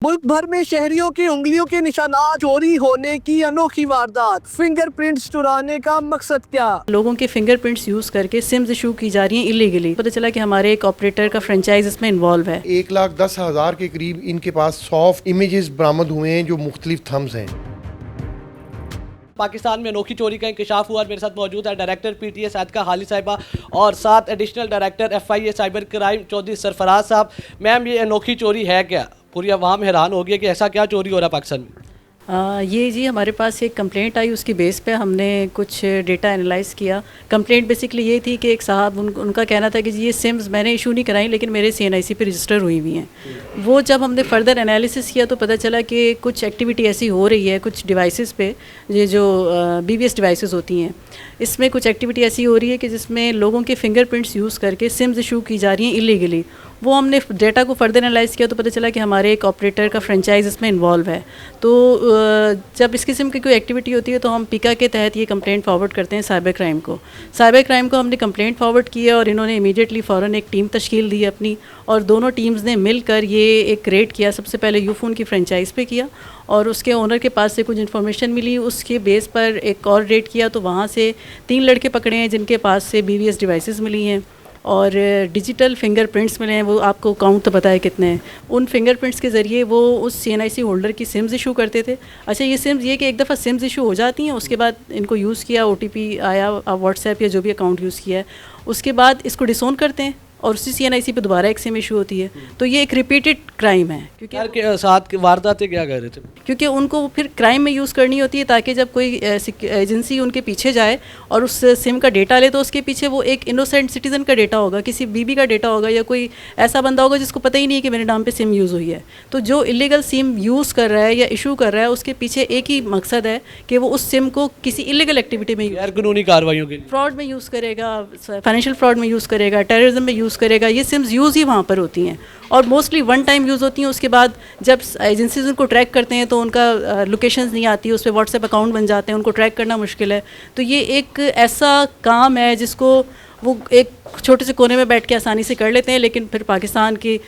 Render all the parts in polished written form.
मुल्क भर में शहरियों की उंगलियों के निशानात चोरी होने की अनोखी वारदात। फिंगरप्रिंट्स चुराने का मकसद क्या? लोगों के फिंगरप्रिंट्स यूज़ करके सिम्स इशू की जा रही हैं इलीगली। पता चला कि हमारे एक ऑपरेटर का फ्रेंचाइज इसमें इन्वॉल्व है। 1,10,000 के करीब इनके पास सॉफ्ट इमेजेस बरामद हुए हैं जो मुख्तलिफ थम्स हैं। पाकिस्तान में अनोखी चोरी का इंकशाफ हुआ। मेरे साथ मौजूद है डायरेक्टर पीटीए सादका हाली साहिबा और साथ additional director FIA cyber crime Chaudhry Sarfaraz साहब। मैम, ये अनोखी चोरी है क्या? पूरी अवाम हैरान हो गई है कि ऐसा क्या चोरी हो रहा है पाकिस्तान में। ये जी हमारे पास एक कंप्लेंट आई, उसकी बेस पे हमने कुछ डेटा एनालाइज किया। कंप्लेंट बेसिकली ये थी कि एक साहब उनका कहना था कि जी ये सिम्स मैंने इशू नहीं कराई लेकिन मेरे सीएनआईसी पे रजिस्टर हुई हुई हैं। वो जब हमने फर्दर एनालिसिस किया तो पता चला कि कुछ एक्टिविटी ऐसी हो रही है कुछ डिवाइसेस पे, ये जो बीवीएस डिवाइसेस होती हैं, इसमें कुछ एक्टिविटी ऐसी हो रही है कि जिसमें लोगों के फिंगरप्रिंट्स यूज़ करके सिम्स इशू की जा रही हैं इलीगली। वो हमने डेटा को फर्दर एनालाइज किया तो पता चला कि हमारे एक ऑपरेटर का फ्रेंचाइज इसमें इन्वॉल्व है। तो जब इस किस्म की कोई एक्टिविटी होती है तो हम पिका के तहत ये कंप्लेंट फॉरवर्ड करते हैं साइबर क्राइम को। साइबर क्राइम को हमने कंप्लेंट फॉरवर्ड किया और इन्होंने इमीडिएटली फ़ौरन एक टीम तश्कील दी अपनी, और दोनों टीम्स ने मिलकर ये एक रेड किया। सबसे पहले यूफोन की फ्रेंचाइज पे किया और उसके ओनर के पास से कुछ इन्फॉर्मेशन मिली, उसके बेस पर एक और रेड किया तो वहाँ से 3 लड़के पकड़े हैं जिनके पास से बीवीएस डिवाइसेस मिली हैं और डिजिटल फिंगरप्रिंट्स मिले हैं। वो आपको काउंट तो पता है कितने हैं। उन फिंगरप्रिंट्स के ज़रिए वो उस सीएनआईसी होल्डर की सिम्स इशू करते थे। अच्छा, ये सिम्स ये कि एक दफ़ा सिम्स इशू हो जाती हैं, उसके बाद इनको यूज़ किया, ओटीपी आया, व्हाट्सएप या जो भी अकाउंट यूज़ किया है, उसके बाद इसको डिसोन करते हैं और उसी सीएनआईसी पे दोबारा एक सिम इशू होती है। तो ये एक रिपीटेड क्राइम है क्योंकि साथ वारदातें क्या कर रहे थे, क्योंकि उनको फिर क्राइम में यूज़ करनी होती है ताकि जब कोई एजेंसी उनके पीछे जाए और उस सिम का डेटा ले तो उसके पीछे वो एक इनोसेंट सिटीज़न का डेटा होगा, किसी बीबी का डेटा होगा या कोई ऐसा बंदा होगा जिसको पता ही नहीं है कि मेरे नाम पे सिम यूज़ हुई है। तो जो इलीगल सिम यूज़ कर रहा है या इशू कर रहा है उसके पीछे एक ही मकसद है कि वो उस सिम को किसी इलीगल एक्टिविटी में, गैर कानूनी कार्रवाइयों के लिए, फ्रॉड में यूज़ करेगा, फाइनेंशियल फ्रॉड में यूज़ करेगा, टेररिज्म में यूज़ करेगा। ये सिम्स यूज़ ही वहाँ पर होती हैं और मोस्टली वन टाइम यूज़ होती हैं। उसके बाद जब एजेंसीज उनको ट्रैक करते हैं तो उनका लोकेशंस नहीं आती, उस पर व्हाट्सएप अकाउंट बन जाते हैं, उनको ट्रैक करना मुश्किल है। तो ये एक ऐसा काम है जिसको वो एक छोटे से कोने में बैठ के आसानी से कर लेते हैं, लेकिन फिर पाकिस्तान की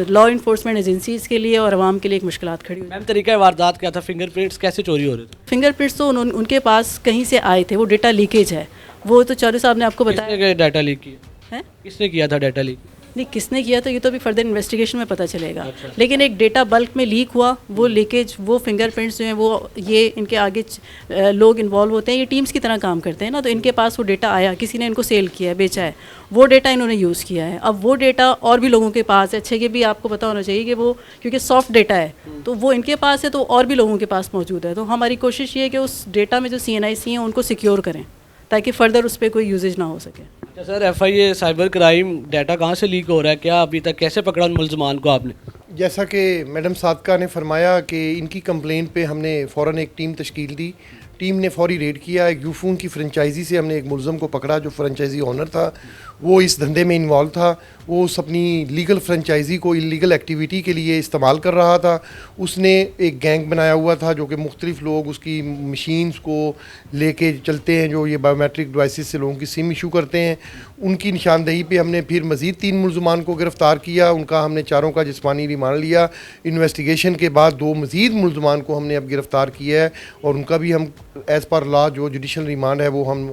लॉ इन्फोर्समेंट एजेंसीज़ के लिए और आवाम के लिए एक मुश्किलात खड़ी हुई। मैम, तरीका वारदात क्या था? फिंगरप्रिंट्स कैसे चोरी हो रहे थे? फिंगरप्रिंट्स तो उनके पास कहीं से आए थे, वो डेटा लीकेज है। वो तो चौधरी साहब ने आपको बताया। किसने डाटा लीक किया है? किसने किया था डाटा लीक? नहीं, किसने किया था ये तो अभी फर्दर इन्वेस्टिगेशन में पता चलेगा। लेकिन एक डेटा बल्क में लीक हुआ, वो लीकेज, वो फिंगरप्रिंट्स जो हैं वो ये इनके आगे लोग इन्वॉल्व होते हैं, ये टीम्स की तरह काम करते हैं ना, तो इनके पास वो डेटा आया, किसी ने इनको सेल किया है, बेचा है, वो डेटा इन्होंने यूज़ किया है। अब वो डेटा और भी लोगों के पास है। अच्छा, ये भी आपको पता होना चाहिए कि वो क्योंकि सॉफ्ट डेटा है तो वो इनके पास है तो और भी लोगों के पास मौजूद है। तो हमारी कोशिश ये है कि उस डेटा में जो सीएनआईसी हैं उनको सिक्योर करें ताकि फ़र्दर उस पर कोई यूजेज ना हो सके। अच्छा sir, FIA cyber crime data कहाँ से लीक हो रहा है? क्या अभी तक कैसे पकड़ा उन मुल्ज़मान को आपने? जैसा कि मैडम सादका ने फरमाया कि इनकी कंप्लेंट पे हमने फ़ौरन एक टीम तश्कील दी। टीम ने फौरी रेड किया। एक यूफोन की फ्रेंचाइजी से हमने एक मुलज़म को पकड़ा जो फ्रेंचाइजी ओनर था, वो इस धंधे में इन्वॉल्व था। वो उस अपनी लीगल फ्रेंचाइजी को इलीगल एक्टिविटी के लिए इस्तेमाल कर रहा था। उसने एक गैंग बनाया हुआ था जो कि मुख्तलिफ लोग उसकी मशीन्स को लेके चलते हैं, जो ये बायोमेट्रिक डिवाइसेस से लोगों की सिम इशू करते हैं। उनकी निशानदेही पे हमने फिर मज़ीद 3 मुलज़मान को गिरफ़्तार किया। उनका हमने चारों का जिस्मानी रिमांड लिया। इन्वेस्टिगेशन के बाद 2 मज़ीद मुलज़मान को हमने अब गिरफ़्तार किया है और उनका भी हम एज़ पर लॉ जो जुडिशल रिमांड है वो हम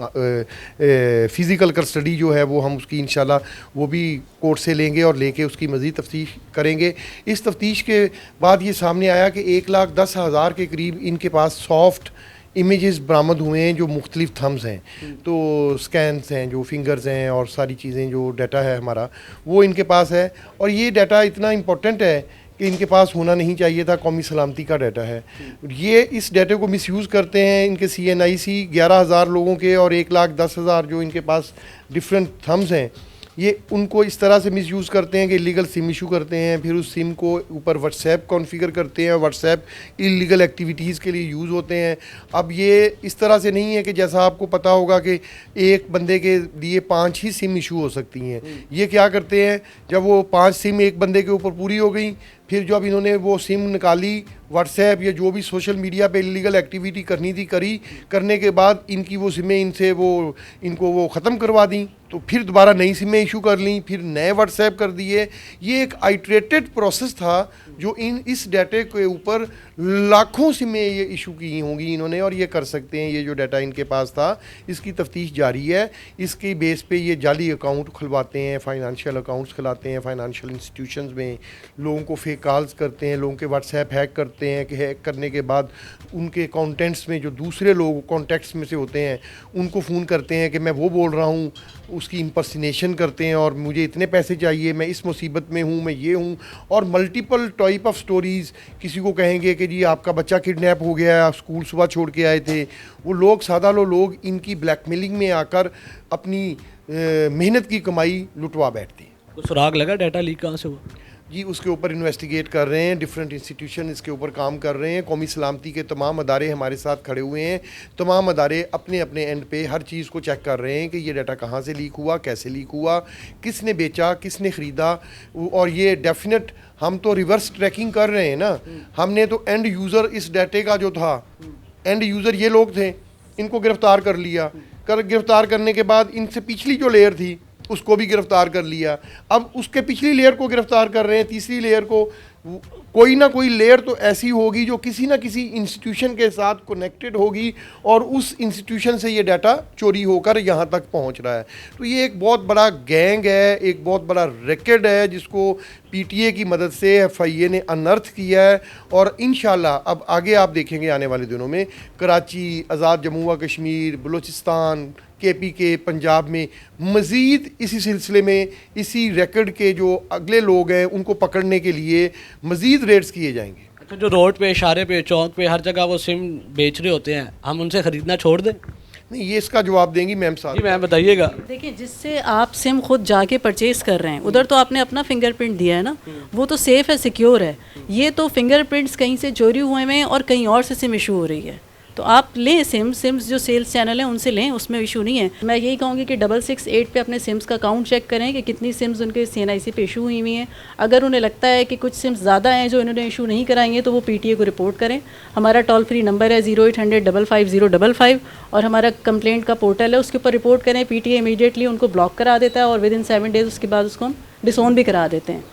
फ़िज़िकल कस्टडी जो है वो हम उसकी इंशाल्लाह वो भी कोर्ट से लेंगे और लेके उसकी मज़ीद तफ्तीश करेंगे। इस तफ्तीश के बाद ये सामने आया कि 1,10,000 के करीब इनके पास सॉफ्ट इमेजेस बरामद हुए हैं जो मुख्तलिफ थम्स हैं, तो स्कैन्स हैं, जो फिंगर्स हैं और सारी चीज़ें, जो डाटा है हमारा वो इनके पास है। और ये डाटा इतना इम्पोर्टेंट है कि इनके पास होना नहीं चाहिए था, कौमी सलामती का डाटा है। ये इस डाटे को मिसयूज़ करते हैं। इनके सीएनआईसी 11,000 लोगों के और 1,10,000 जो इनके पास डिफरेंट थम्स हैं, ये उनको इस तरह से मिसयूज़ करते हैं कि इलीगल सिम इशू करते हैं। फिर उस सिम को ऊपर व्हाट्सएप कॉन्फ़िगर करते हैं। व्हाट्सएप इलीगल एक्टिविटीज़ के लिए यूज़ होते हैं। अब ये इस तरह से नहीं है कि जैसा आपको पता होगा कि एक बंदे के लिए 5 ही सिम इशू हो सकती हैं। ये क्या करते हैं, जब वो 5 सिम एक बंदे के ऊपर पूरी हो गई, फिर जब इन्होंने वो सिम निकाली, व्हाट्सएप या जो भी सोशल मीडिया पे इलीगल एक्टिविटी करनी थी करी, करने के बाद इनकी वो सिमें इनको वो ख़त्म करवा दी, तो फिर दोबारा नई सिमें इशू कर ली, फिर नए व्हाट्सएप कर दिए। ये एक आइट्रेटेड प्रोसेस था जो इस डाटे के ऊपर लाखों सिमें ये इशू की होंगी इन्होंने, और ये कर सकते हैं। ये जो डाटा इनके पास था इसकी तफ्तीश जारी है। इसके बेस पे ये जाली अकाउंट खुलवाते हैं, फाइनेंशियल अकाउंट्स खुलाते हैं फाइनेंशियल इंस्टीट्यूशंस में, लोगों को फेक कॉल्स करते हैं, लोगों के व्हाट्सएप हैक करते हैं कि हैक करने के बाद उनके कॉन्टेंट्स में जो दूसरे लोग कॉन्टेक्ट्स में से होते हैं उनको फ़ोन करते हैं कि मैं वो बोल रहा हूँ, उसकी इम्पर्सिनेशन करते हैं और मुझे इतने पैसे चाहिए, मैं इस मुसीबत में हूँ, मैं ये हूँ। और मल्टीपल टाइप ऑफ स्टोरीज़, किसी को कहेंगे कि जी आपका बच्चा किडनैप हो गया, आप स्कूल सुबह छोड़ के आए थे। वो लोग सादा लोग इनकी ब्लैकमेलिंग में आकर अपनी मेहनत की कमाई लुटवा बैठते हैं। कुछ सुराग लगा डाटा लीक कहाँ से हुआ? जी उसके ऊपर इन्वेस्टिगेट कर रहे हैं, डिफरेंट इंस्टीट्यूशन इसके ऊपर काम कर रहे हैं। कौमी सलामती के तमाम अदारे हमारे साथ खड़े हुए हैं। तमाम अदारे अपने अपने एंड पे हर चीज़ को चेक कर रहे हैं कि ये डाटा कहाँ से लीक हुआ, कैसे लीक हुआ, किसने बेचा, किसने ख़रीदा। और ये डेफिनेट हम तो रिवर्स ट्रैकिंग कर रहे हैं ना। हमने तो एंड यूज़र इस डाटे का जो था, एंड यूज़र ये लोग थे, इनको गिरफ़्तार कर लिया। गिरफ़्तार करने के बाद इनसे पिछली जो लेयर थी उसको भी गिरफ्तार कर लिया। अब उसके पिछली लेयर को गिरफ्तार कर रहे हैं, तीसरी लेयर को। कोई ना कोई लेयर तो ऐसी होगी जो किसी ना किसी इंस्टीट्यूशन के साथ कनेक्टेड होगी और उस इंस्टीट्यूशन से ये डाटा चोरी होकर यहाँ तक पहुँच रहा है। तो ये एक बहुत बड़ा गैंग है, एक बहुत बड़ा रैकेट है जिसको पीटीए की मदद से एफआईए ने अनर्थ किया है। और इंशाल्लाह अब आगे आप देखेंगे आने वाले दिनों में कराची, आज़ाद जम्मू व कश्मीर, बलूचिस्तान, KPK, पंजाब में मज़ीद इसी सिलसिले में इसी रैकेट के जो अगले लोग हैं उनको पकड़ने के लिए मज़ीद रेड्स किए जाएंगे। अच्छा, जो रोड पे, इशारे पे, चौक पे, हर जगह वो सिम बेच रहे होते हैं, हम उनसे ख़रीदना छोड़ दें? नहीं, ये इसका जवाब देंगी मैम साहब। जी मैम बताइएगा। देखिए, जिससे आप सिम खुद जाके परचेज कर रहे हैं उधर तो आपने अपना फिंगरप्रिंट दिया है ना, वो तो सेफ़ है, सिक्योर है। ये तो फिंगरप्रिंट्स कहीं से चोरी हुए हैं और कहीं और से सिम इशू हो रही है। तो आप लें सिम्स जो सेल्स चैनल हैं उनसे लें, उसमें इशू नहीं है। मैं यही कहूँगी कि 668 पे अपने सिम्स का काउंट चेक करें कि कितनी सिम्स उनके CNIC पे इशू हुई हैं। अगर उन्हें लगता है कि कुछ सिम्स ज़्यादा हैं जो इन्होंने इशू नहीं कराई हैं तो वो PTA को रिपोर्ट करें। हमारा टोल फ्री नंबर है 0800 55055 और हमारा कंप्लेंट का पोर्टल है, उसके ऊपर रिपोर्ट करें। PTA इमीडिएटली उनको ब्लॉक करा देता है और विद इन 7 डेज़ उसके बाद उसको हम डिसोन भी करा देते हैं।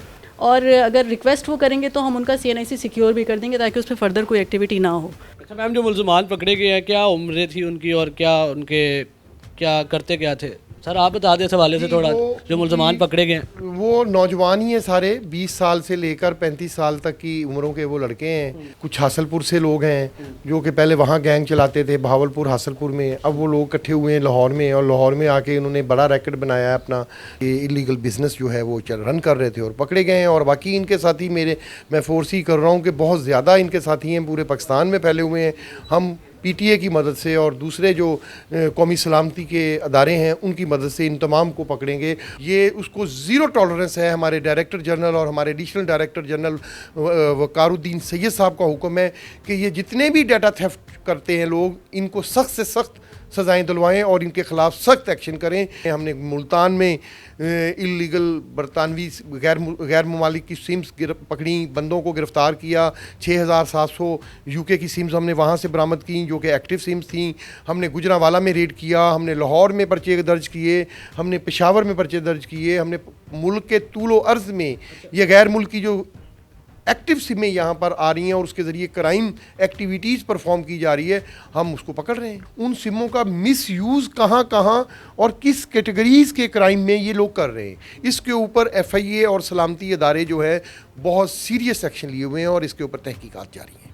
और अगर रिक्वेस्ट वो करेंगे तो हम उनका CNIC सिक्योर भी कर देंगे ताकि उस पर फर्दर कोई एक्टिविटी ना हो। अच्छा मैम, जो मुल्ज़मान पकड़े गए हैं, क्या उम्र थी उनकी और क्या करते क्या थे? सर आप बता दें इस हवाले से थोड़ा, जो मुल्ज़मान पकड़े गए हैं। वो नौजवान ही हैं सारे, 20 साल से लेकर 35 साल तक की उम्रों के वो लड़के हैं। कुछ हासलपुर से लोग हैं जो कि पहले वहाँ गैंग चलाते थे, बहावलपुर, हासलपुर में। अब वो लोग इकट्ठे हुए हैं लाहौर में, और लाहौर में आके उन्होंने बड़ा रैकेट बनाया है अपना। ये इलीगल बिजनेस जो है वो रन कर रहे थे और पकड़े गए हैं। और बाकी इनके साथी मैं फोर्स ही कर रहा हूँ कि बहुत ज़्यादा इनके साथी हैं, पूरे पाकिस्तान में फैले हुए हैं। हम PTA की मदद से और दूसरे जो कौमी सलामती के अदारे हैं उनकी मदद से इन तमाम को पकड़ेंगे। ये उसको ज़ीरो टॉलरेंस है। हमारे डायरेक्टर जनरल और हमारे एडिशनल डायरेक्टर जनरल वकारुद्दीन सैयद साहब का हुक्म है कि ये जितने भी डाटा थेफ्ट करते हैं लोग, इनको सख्त से सख्त सज़ाएं दिलवाएं और इनके ख़िलाफ़ सख्त एक्शन करें। हमने मुल्तान में इलीगल बरतानवी गैर ममालिक की सिम्स पकड़ी, बंदों को गिरफ़्तार किया। 6700 UK की सिम्स हमने वहाँ से बरामद की जो कि एक्टिव सिम्स थी। हमने गुजरांवाला में रेड किया, हमने लाहौर में पर्चे दर्ज किए, हमने पेशावर में पर्चे दर्ज किए। हमने मुल्क के तूलो अर्ज़ में ये गैर मुल्की जो एक्टिव सिमें यहाँ पर आ रही हैं और उसके ज़रिए क्राइम एक्टिविटीज़ परफॉर्म की जा रही है, हम उसको पकड़ रहे हैं। उन सिमों का मिसयूज़ कहाँ कहाँ और किस कैटेगरीज़ के क्राइम में ये लोग कर रहे हैं, इसके ऊपर FIA और सलामती अदारे जो है बहुत सीरियस एक्शन लिए हुए हैं और इसके ऊपर तहकीकात जारी हैं।